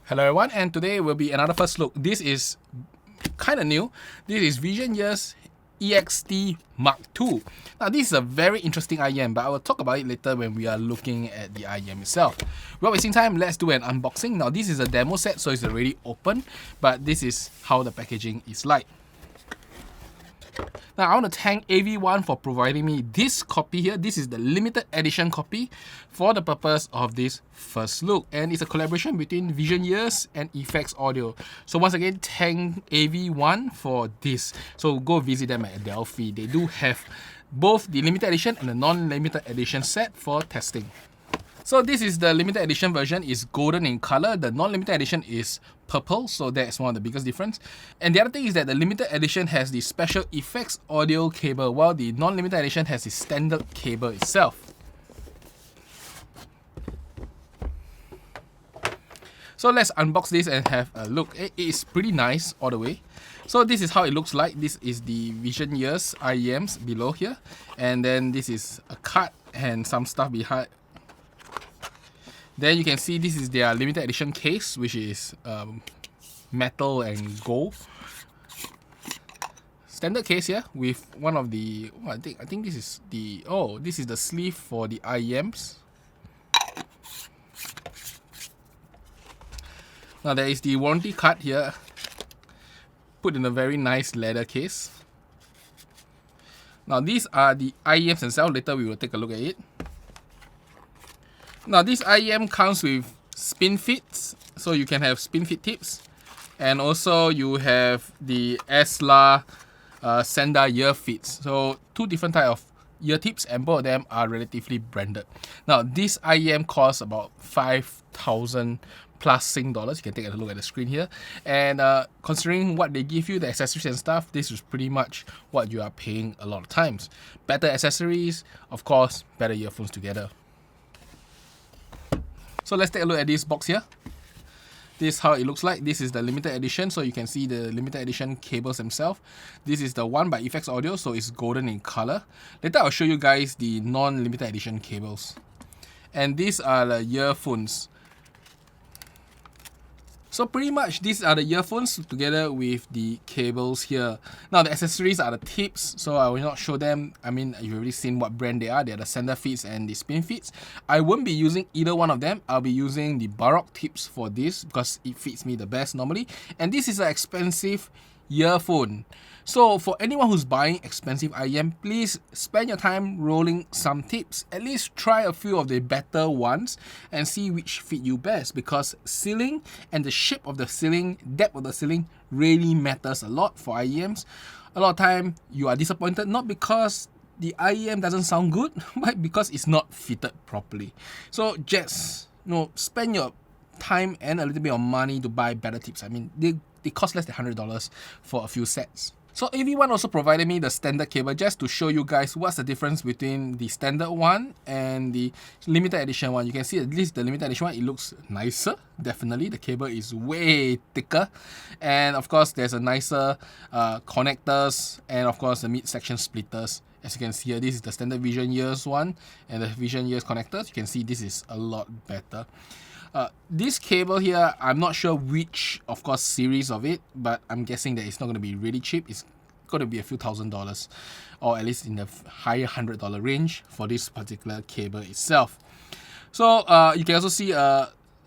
Hello everyone, and today will be another first look. This is kind of new. This is Vision Year's EST Mark II. Now this is a very interesting IEM, but I will talk about it later when we are looking at the IEM itself. Without wasting time, let's do an unboxing. Now this is a demo set, so it's already open, but this is how the packaging is like. Now I want to thank AV1 for providing me this copy here. This is the limited edition copy for the purpose of this first look, and it's a collaboration between Vision Years and Effects Audio. So once again, thank AV1 for this. So go visit them at Delphi. They do have both the limited edition and the non-limited edition set for testing. So this is the limited edition version, is golden in color. The non-limited edition is purple, so that's one of the biggest difference. And the other thing is that the limited edition has the special effects audio cable, while the non-limited edition has the standard cable itself. So let's unbox this and have a look. It is pretty nice all the way. So this is how it looks like. This is the Vision Years IEMs below here. And then this is a card and some stuff behind. Then you can see this is their limited edition case, which is metal and gold. Standard case here with one of the, oh, I think this is the, oh, this is the sleeve for the IEMs. Now there is the warranty card here, put in a very nice leather case. Now these are the IEMs themselves. Later we will take a look at it. Now this IEM comes with spin fits, so you can have spin fit tips, and also you have the ESLA Senda ear fits. So two different type of ear tips, and both of them are relatively branded. Now this IEM costs about 5,000 plus Sing dollars. You can take a look at the screen here, and considering what they give you, the accessories and stuff, this is pretty much what you are paying a lot of times. Better accessories, of course, better earphones together. So let's take a look at this box here. This is how it looks like. This is the limited edition, so you can see the limited edition cables themselves. This is the one by Effects Audio, so it's golden in color. Later I'll show you guys the non-limited edition cables. And these are the earphones. So pretty much these are the earphones together with the cables here. Now the accessories are the tips, so I will not show them. I mean, you've already seen what brand they are. They are the Senda fits and the spin fits. I won't be using either one of them. I'll be using the Baroque tips for this because it fits me the best normally. And this is an expensive earphone. So for anyone who's buying expensive IEM, please spend your time rolling some tips. At least try a few of the better ones and see which fit you best, because ceiling and the shape of the ceiling, depth of the ceiling really matters a lot for IEMs. A lot of time you are disappointed not because the IEM doesn't sound good, but because it's not fitted properly. So just spend your time and a little bit of money to buy better tips. I mean, they cost less than $100 for a few sets. So AV1 also provided me the standard cable just to show you guys what's the difference between the standard one and the limited edition one. You can see at least the limited edition one, it looks nicer. Definitely, the cable is way thicker, and of course there's a nicer connectors, and of course the mid-section splitters. As you can see here, this is the standard Vision Years one and the Vision Years connectors. You can see this is a lot better. This cable here, I'm not sure which, of course, series of it, but I'm guessing that it's not going to be really cheap. It's going to be a few $1,000s, or at least in the higher $100 range for this particular cable itself. So you can also see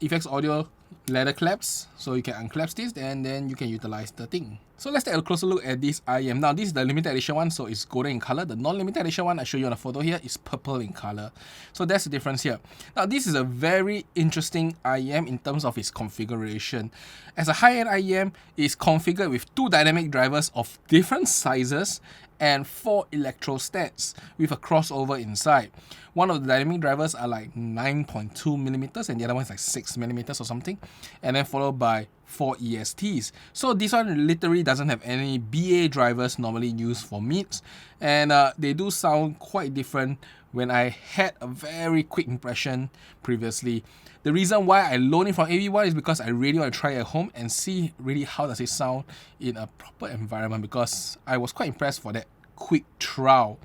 Effects Audio leather clamps, so you can unclamp this and then you can utilize the thing. So let's take a closer look at this IEM. Now this is the limited edition one, so it's golden in color. The non-limited edition one I show you on the photo here is purple in color. So that's the difference here. Now this is a very interesting IEM in terms of its configuration. As a high-end IEM, it's configured with 2 dynamic drivers of different sizes and 4 electrostats with a crossover inside. One of the dynamic drivers are like 9.2mm and the other one is like 6mm or something, and then followed by 4 ESTs. So this one literally doesn't have any BA drivers normally used for mids, and they do sound quite different when I had a very quick impression previously. The reason why I loaned it from AV1 is because I really want to try it at home and see really how does it sound in a proper environment, because I was quite impressed for that quick trial.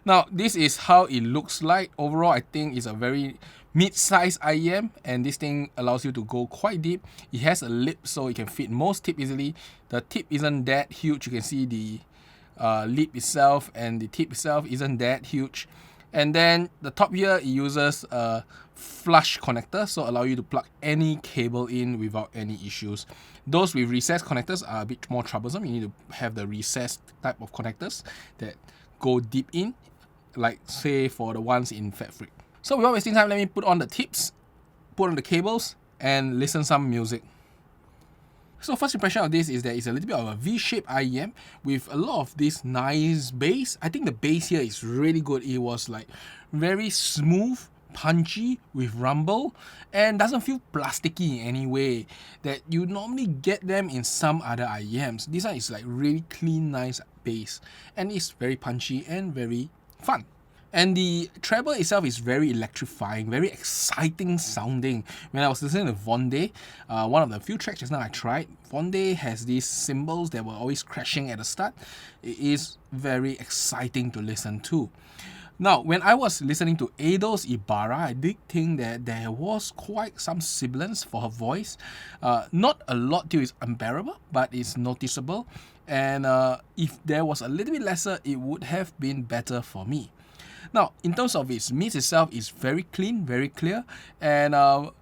Now this is how it looks like. Overall, I think it's a very mid-size IEM, and this thing allows you to go quite deep. It has a lip, so it can fit most tip easily. The tip isn't that huge. You can see the lip itself, and the tip itself isn't that huge. And then the top here, it uses a flush connector, so allow you to plug any cable in without any issues. Those with recessed connectors are a bit more troublesome. You need to have the recessed type of connectors that go deep in, like say for the ones in FatFreak. So without wasting time, let me put on the tips, put on the cables, and listen some music. So first impression of this is that it's a little bit of a V-shaped IEM with a lot of this nice bass. I think the bass here is really good. It was like very smooth, punchy with rumble, and doesn't feel plasticky in any way that you normally get them in some other IEMs. This one is like really clean, nice bass, and it's very punchy and very fun. And the treble itself is very electrifying, very exciting sounding. When I was listening to Vonde, one of the few tracks just now I tried, Vonde has these cymbals that were always crashing at the start. It is very exciting to listen to. Now, when I was listening to Eido's Ibarra, I did think that there was quite some sibilance for her voice. Not a lot till it's unbearable, but it's noticeable. And if there was a little bit lesser, it would have been better for me. Now, in terms of its mix itself, it's very clean, very clear, and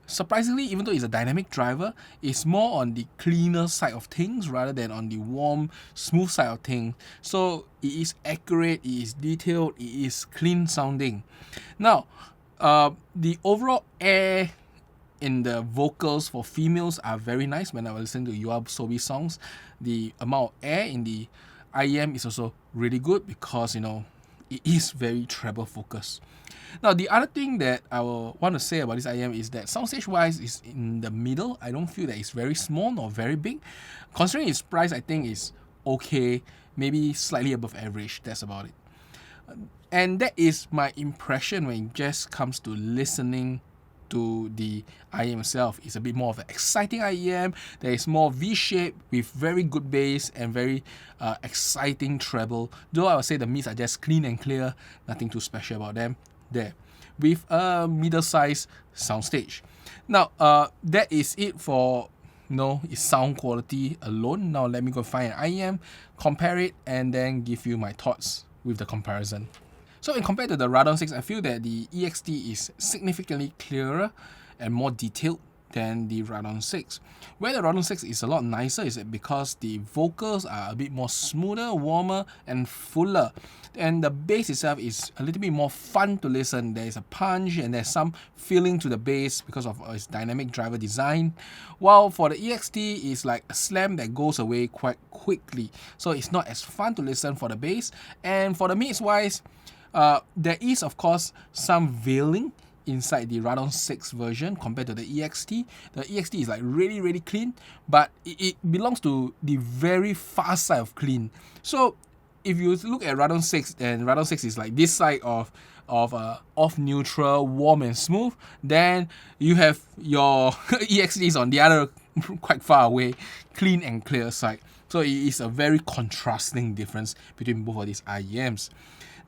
surprisingly, even though it's a dynamic driver, it's more on the cleaner side of things rather than on the warm, smooth side of things. So it is accurate, it is detailed, it is clean sounding. Now, the overall air in the vocals for females are very nice. When I was listening to YOASOBI songs, the amount of air in the IEM is also really good because, you know, it is very treble focused. Now, the other thing that I will want to say about this IEM is that soundstage wise is in the middle. I don't feel that it's very small nor very big. Considering its price, I think is okay, maybe slightly above average. That's about it. And that is my impression when it just comes to listening to the IEM itself. It's a bit more of an exciting IEM. There is more V-shape with very good bass and very exciting treble. Though I would say the mids are just clean and clear, nothing too special about them there. With a middle-sized soundstage. Now, that is it for its sound quality alone. Now let me go find an IEM, compare it, and then give you my thoughts with the comparison. So in compared to the Radon 6, I feel that the EXT is significantly clearer and more detailed than the Radon 6. Where the Radon 6 is a lot nicer is because the vocals are a bit more smoother, warmer, and fuller. And the bass itself is a little bit more fun to listen. There's a punch and there's some feeling to the bass because of its dynamic driver design. While for the EXT, it's like a slam that goes away quite quickly. So it's not as fun to listen for the bass. And for the mids wise, there is of course some veiling inside the Radon 6 version compared to the EXT. The EXT is like really clean, but it belongs to the very fast side of clean. So if you look at Radon 6, and Radon 6 is like this side of off neutral, warm and smooth, then you have your EXTs on the other quite far away, clean and clear side. So it is a very contrasting difference between both of these IEMs.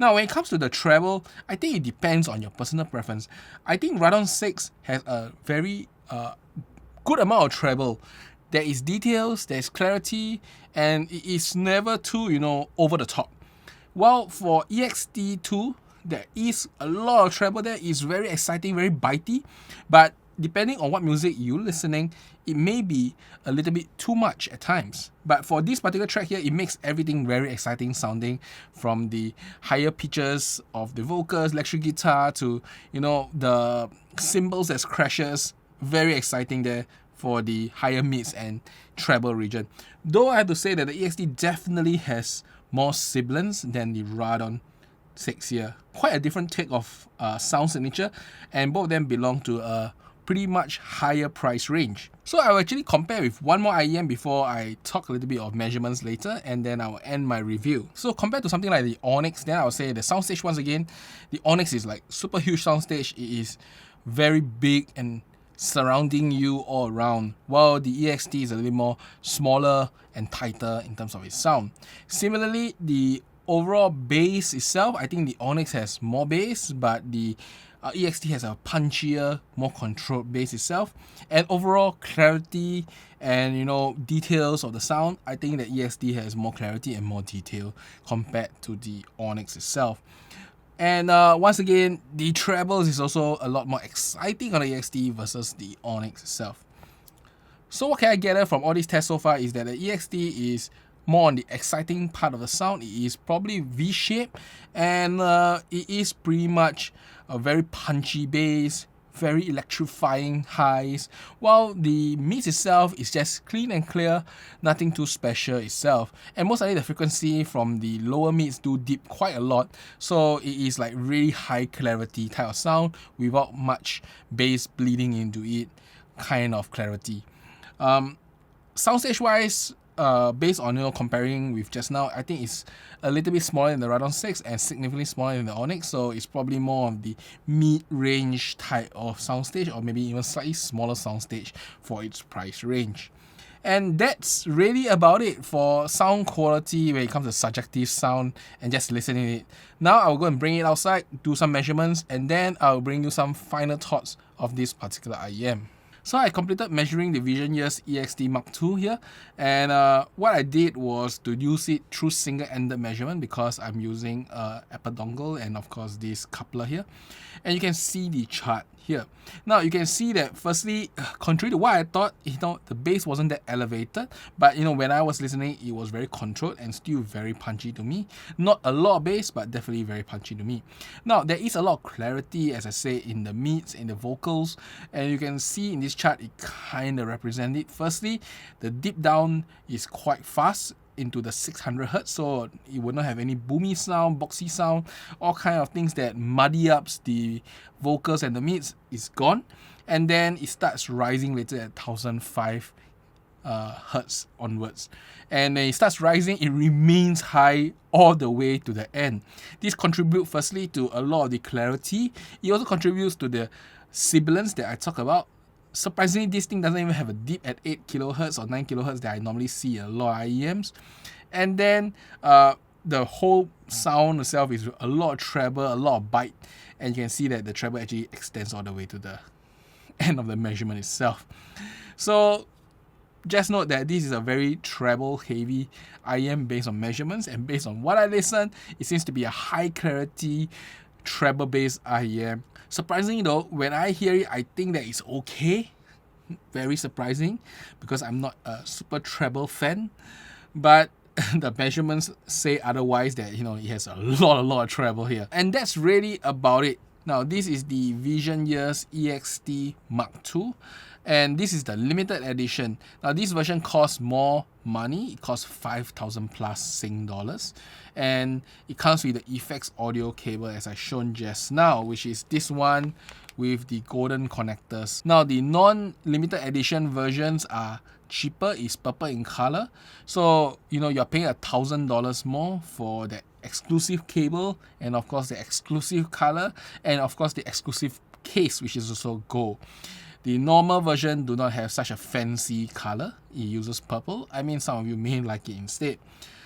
Now, when it comes to the treble, I think it depends on your personal preference. I think Radon 6 has a very good amount of treble. There is details, there is clarity, and it is never too, over the top. While for EXT2, there is a lot of treble there. It's very exciting, very bitey, but depending on what music you're listening, it may be a little bit too much at times. But for this particular track here, it makes everything very exciting sounding, from the higher pitches of the vocals, electric guitar, to the cymbals that crashes. Very exciting there for the higher mids and treble region. Though I have to say that the EXT definitely has more sibilance than the Radon 6 here. Quite a different take of sound signature, and both of them belong to a pretty much higher price range. So I will actually compare with one more IEM before I talk a little bit of measurements later, and then I will end my review. So compared to something like the Onyx, then I will say the soundstage once again, the Onyx is like super huge soundstage. It is very big and surrounding you all around, while the EXT is a little bit more smaller and tighter in terms of its sound. Similarly, the overall bass itself, I think the Onyx has more bass, but the EXT has a punchier, more controlled bass itself, and overall clarity and details of the sound. I think that EXT has more clarity and more detail compared to the Onyx itself. And once again, the trebles is also a lot more exciting on the EXT versus the Onyx itself. So what can I gather from all these tests so far is that the EXT is more on the exciting part of the sound. It is probably V-shaped, and it is pretty much a very punchy bass, very electrifying highs, while the mids itself is just clean and clear, nothing too special itself. And most likely the frequency from the lower mids do dip quite a lot, so it is like really high clarity type of sound without much bass bleeding into it kind of clarity. Soundstage wise, based on comparing with just now, I think it's a little bit smaller than the Radon 6 and significantly smaller than the Onyx, so it's probably more of the mid-range type of soundstage, or maybe even slightly smaller soundstage for its price range. And that's really about it for sound quality when it comes to subjective sound and just listening to it. Now I'll go and bring it outside, do some measurements, and then I'll bring you some final thoughts of this particular IEM. So I completed measuring the Vision Years EXT Mark II here, and what I did was to use it through single-ended measurement because I'm using Apple dongle and of course this coupler here, and you can see the chart here. Now you can see that firstly, contrary to what I thought, the bass wasn't that elevated, but when I was listening, it was very controlled and still very punchy to me. Not a lot of bass, but definitely very punchy to me. Now there is a lot of clarity, as I say, in the mids, in the vocals, and you can see in this chart it kind of represents it. Firstly, the dip down is quite fast into the 600 Hz, so it would not have any boomy sound, boxy sound, all kind of things that muddy up the vocals and the mids is gone. And then it starts rising later at 1005 Hz onwards. And when it starts rising, it remains high all the way to the end. This contributes firstly to a lot of the clarity. It also contributes to the sibilance that I talk about. Surprisingly, this thing doesn't even have a dip at 8 kHz or 9 kHz that I normally see in a lot of IEMs. And then the whole sound itself is a lot of treble, a lot of bite, and you can see that the treble actually extends all the way to the end of the measurement itself. So just note that this is a very treble heavy IEM based on measurements, and based on what I listened, it seems to be a high clarity treble based IEM. Surprisingly though, when I hear it, I think that it's okay. Very surprising, because I'm not a super treble fan, but the measurements say otherwise, that it has a lot of treble here. And that's really about it. Now this is the Vision Years EXT Mark II, and this is the limited edition. Now this version costs more money. It costs 5,000 plus Sing dollars, and it comes with the effects audio cable as I shown just now, which is this one with the golden connectors. Now the non-limited edition versions are cheaper, is purple in color, so you're paying $1,000 more for the exclusive cable, and of course the exclusive color, and of course the exclusive case, which is also gold. The normal version do not have such a fancy color. It uses purple. I mean, some of you may like it instead.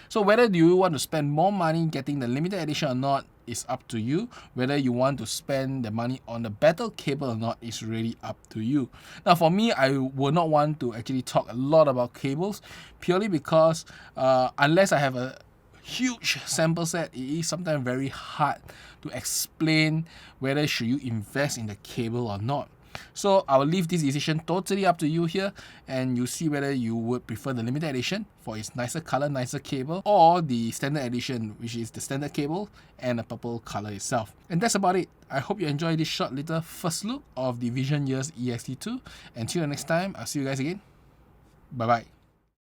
So whether do you want to spend more money getting the limited edition or not is up to you. Whether you want to spend the money on the better cable or not is really up to you. Now for me, I would not want to actually talk a lot about cables, purely because unless I have a huge sample set, it is sometimes very hard to explain whether should you invest in the cable or not. So I will leave this decision totally up to you here, and you see whether you would prefer the limited edition for its nicer color, nicer cable, or the standard edition, which is the standard cable and the purple color itself. And that's about it. I hope you enjoyed this short little first look of the Vision Years EXT2. Until the next time, I'll see you guys again. Bye bye.